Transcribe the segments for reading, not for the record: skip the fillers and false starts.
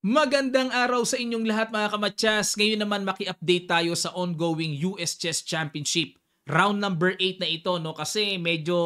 Magandang araw sa inyong lahat mga kamatyas. Ngayon naman maki-update tayo sa ongoing US Chess Championship. Round number 8 na ito no kasi medyo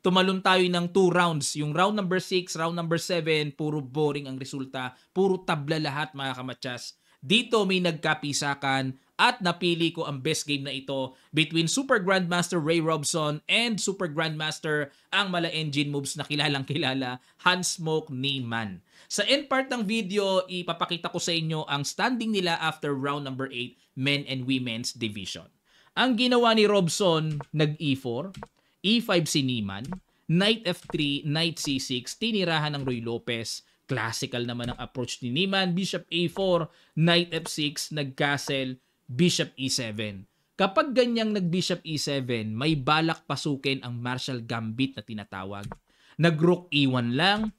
tumalon tayo ng 2 rounds. Yung round number 6, round number 7, puro boring ang resulta. Puro tabla lahat mga kamatyas. Dito may nagkapisakan at napili ko ang best game na ito between Super Grandmaster Ray Robson and Super Grandmaster ang mala engine moves na kilalang kilala, Hans Smoke Niemann. Sa end part ng video, ipapakita ko sa inyo ang standing nila after round number 8, men and women's division. Ang ginawa ni Robson, nag-E4, E5 si Niemann, Knight F3, Knight C6, tinirahan ng Roy Lopez. Classical naman ang approach ni Niemann, Bishop A4, Knight F6, nag-castle, Bishop E7. Kapag ganyang nag-Bishop E7, may balak pasukin ang martial gambit na tinatawag. Nag-Rook E1 lang,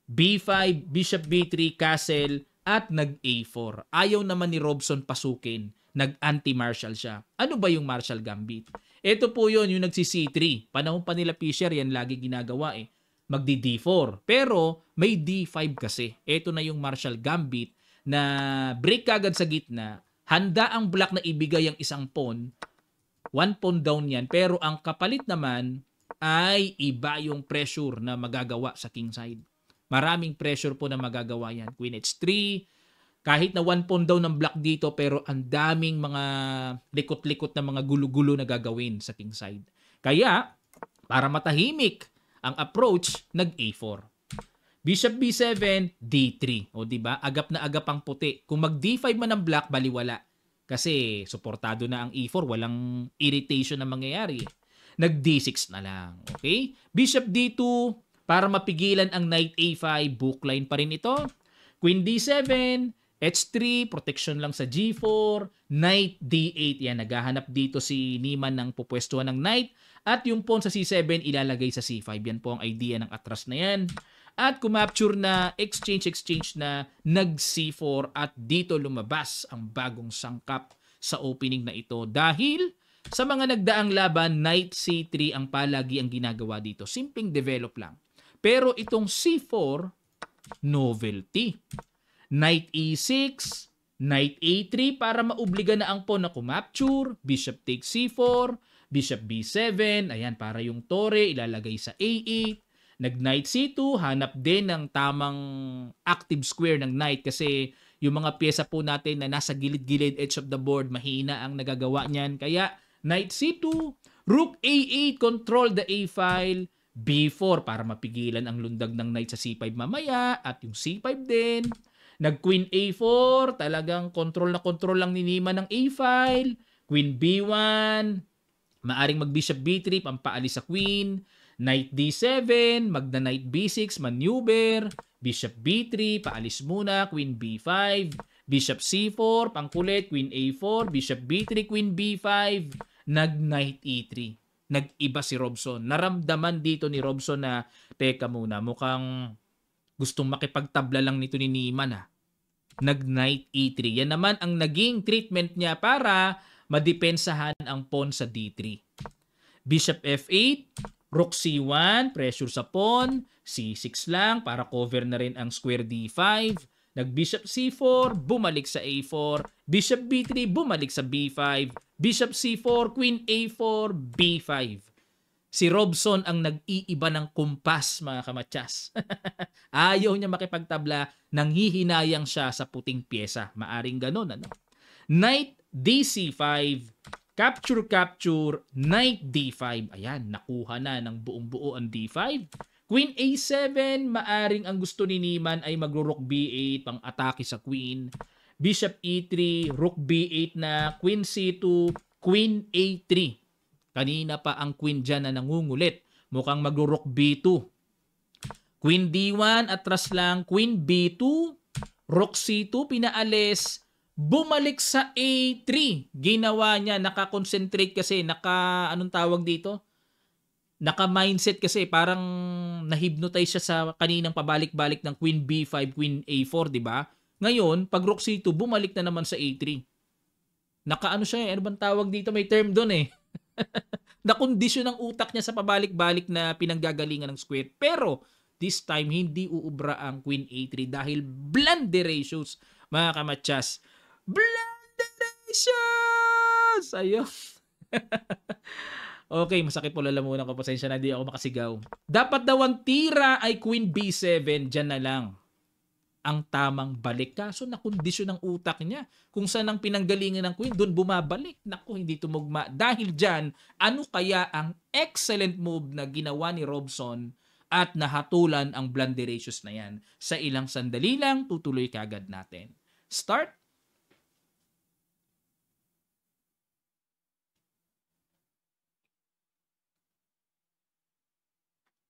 B5, Bishop B3, Castle, at nag-A4. Ayaw naman ni Robson pasukin. Nag-anti-martial siya. Ano ba yung martial gambit? Ito po yun, yung nagsi-C3. Panahon pa nila Fischer, yan lagi ginagawa eh. Magdi-D4. Pero may D5 kasi. Ito na yung martial gambit na break kagad sa gitna. Handa ang black na ibigay ang isang pawn. 1 pawn down yan. Pero ang kapalit naman ay iba yung pressure na magagawa sa king side. Maraming pressure po na magagawa yan. Queen H3, kahit na 1 pawn down ng black dito pero ang daming mga likot-likot na mga gulo-gulo na gagawin sa king side. Kaya, para matahimik ang approach, nag-A4. Bishop B7, D3. O diba? Agap na agap ang puti. Kung mag D5 man ang black, baliwala. Kasi suportado na ang E4, walang irritation na mangyayari. Nag D6 na lang. Okay? Bishop D2, para mapigilan ang Knight A5, bookline pa rin ito. Queen D7, H3, protection lang sa G4, Knight D8. Yan, naghahanap dito si Niemann ng pupwestuhan ng Knight. At yung pawn sa C7, ilalagay sa C5. Yan po ang idea ng atras na yan. At kumapture na, exchange na, nag-C4 at dito lumabas ang bagong sangkap sa opening na ito. Dahil sa mga nagdaang laban, Knight C3 ang palagi ang ginagawa dito. Simpleng develop lang. Pero itong C4, novelty. Knight E6, Knight A3 para maobliga na ang pawn na kumapture, Bishop takes C4, Bishop B7, ayan para yung tore ilalagay sa A8, nag-Knight C2, hanap din ng tamang active square ng Knight kasi yung mga pyesa po natin na nasa gilid-gilid edge of the board, mahina ang nagagawa niyan. Kaya Knight C2, Rook A8, control the A file, B4 para mapigilan ang lundag ng Knight sa C5 mamaya at yung C5 din. Nag-Queen A4, talagang control lang ni Niemann ng A-file. Queen B1, maaring mag-Bishop B3, pampaalis sa Queen. Knight D7, magna-Knight B6, maneuver. Bishop B3, paalis muna. Queen B5, Bishop C4, pangkulit. Queen A4, Bishop B3, Queen B5. Nag-Knight E3. Nag-iba si Robson. Naramdaman dito ni Robson na, teka muna, mukhang gustong makipagtabla lang nito ni Niemann ha. Nag-Knight E3. Yan naman ang naging treatment niya para madepensahan ang pawn sa D3. Bishop F8, Rook C1, pressure sa pawn, C6 lang para cover na rin ang square D5. Nag-Bishop C4, bumalik sa A4, Bishop B3, bumalik sa B5, Bishop C4, Queen A4, B5. Si Robson ang nag-iiba ng kumpas, mga kamatyas. Ayaw niya makipagtabla, nanghihinayang siya sa puting pyesa. Maaring ganun, ano? Knight DC5, capture, Knight D5. Ayan, nakuha na ng buong-buo ang D5. Queen A7, maaring ang gusto ni Niemann ay magro-Rook B8, pang-atake sa Queen. Bishop E3, Rook B8 na, Queen C2, Queen A3. Kanina pa ang Queen dyan na nangungulit. Mukhang magro-Rook B2. Queen D1, atras lang. Queen B2, Rook C2, pinaalis. Bumalik sa A3. Ginawa niya, nakakonsentrate kasi, anong tawag dito? Naka-mindset kasi, parang na-hypnotize siya sa kaninang pabalik-balik ng Queen B5, Queen A4, di ba? Ngayon, pag Rook C2, bumalik na naman sa A3. Naka-ano siya, ano bang tawag dito? May term doon eh. Nakondisyon ang utak niya sa pabalik-balik na pinanggagalingan ng square. Pero, This time, hindi uubra ang Queen A3 dahil blunderations, mga kamatsas. Blunderations! Ayun. Okay, masakit po lalamunan ko. Pasensya na, hindi ako makasigaw. Dapat daw ang tira ay Queen B7. Diyan na lang ang tamang balik. Kaso nakondisyon ang utak niya. Kung saan ang pinanggalingan ng Queen, doon bumabalik. Naku, hindi tumugma. Dahil dyan, ano kaya ang excellent move na ginawa ni Robson at nahatulan ang blunderations na yan? Sa ilang sandali lang, tutuloy kagad natin. Start.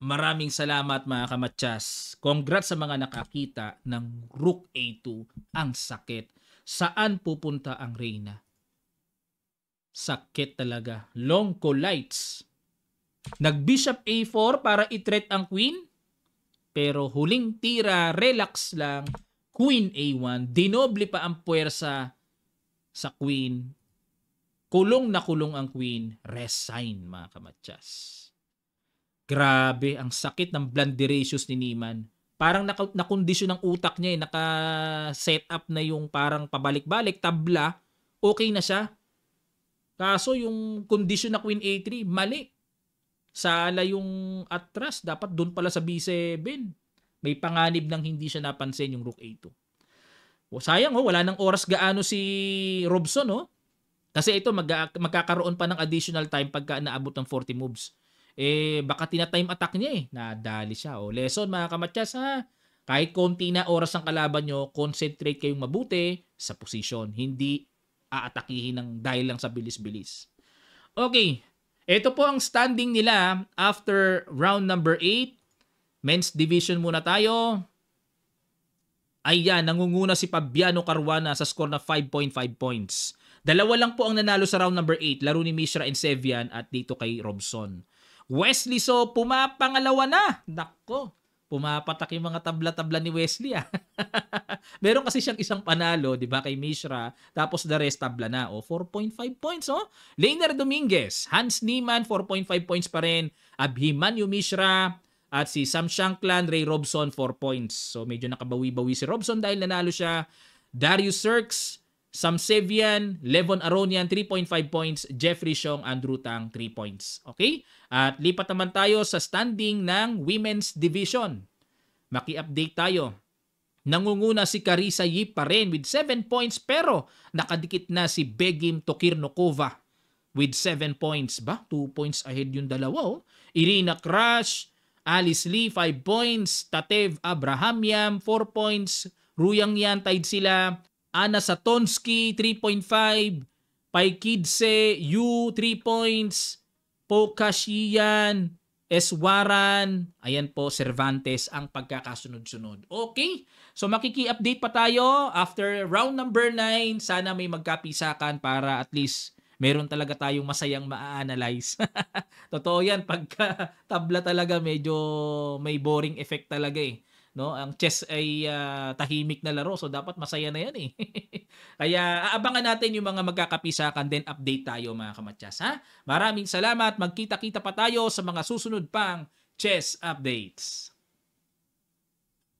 Maraming salamat mga kamatsas. Congrats sa mga nakakita ng Rook A2. Ang sakit. Saan pupunta ang Reyna? Sakit talaga. Long lights. Nag-Bishop A4 para i-threat ang Queen. Pero huling tira, relax lang. Queen A1. Dinoble pa ang puwersa sa Queen. Kulong na kulong ang Queen. Resign mga kamatsas. Grabe, ang sakit ng blunderations ni Niemann. Parang nakondisyon ng utak niya, naka-set up na yung parang pabalik-balik, tabla, okay na siya. Kaso yung condition na Queen A3, mali. Sala yung atras, dapat doon pala sa B7. May panganib nang hindi siya napansin yung Rook A2. O, sayang, wala nang oras gaano si Robson. Kasi ito, magkakaroon pa ng additional time pagka naabot ng 40 moves. Baka tina-time attack niya nadali siya. Lesson mga kamatsas kahit konti na oras ang kalaban nyo, concentrate kayong mabuti sa position. Hindi aatakihin ng dahil lang sa bilis-bilis. Okay, ito po ang standing nila after round number 8. Men's division muna tayo. Ayan, nangunguna si Fabiano Caruana sa score na 5.5 points. Dalawa lang po ang nanalo sa round number 8. Laro ni Mishra and Sevian at dito kay Robson. Wesley So, pumapangalawa na. Nako, pumapatak yung mga tabla-tabla ni Wesley. Meron kasi siyang isang panalo, di ba, kay Mishra. Tapos the rest tabla na. 4.5 points. Leiner Dominguez, Hans Niemann, 4.5 points pa rin. Abhimanyu Mishra at si Sam Shankland, Ray Robson, 4 points. So medyo nakabawi-bawi si Robson dahil nanalo siya. Darius Sirks, Sam Sevian, Levon Aronian, 3.5 points. Jeffrey Xiong, Andrew Tang, 3 points. Okay? At lipat naman tayo sa standing ng Women's Division. Maki-update tayo. Nangunguna si Carissa Yip pa rin with 7 points pero nakadikit na si Begim Tokirnokova with 7 points. 2 points ahead yung dalawa. Irina Crash, Alice Lee, 5 points. Tatev Abrahamian, 4 points. Ruyang Yan, tied sila. Anna Satonsky, 3.5. Paikidse, Yu, 3 points. Pokashian, Eswaran, ayan po, Cervantes ang pagkakasunod-sunod. Okay, so makiki-update pa tayo after round number 9. Sana may magkapisakan para at least meron talaga tayong masayang ma-analyze. Totoo yan, pagka tabla talaga medyo may boring effect talaga No, ang chess ay tahimik na laro, so dapat masaya na yan Kaya aabangan natin yung mga magkakapisakan, then update tayo mga kamatsas. Maraming salamat, magkita-kita pa tayo sa mga susunod pang chess updates.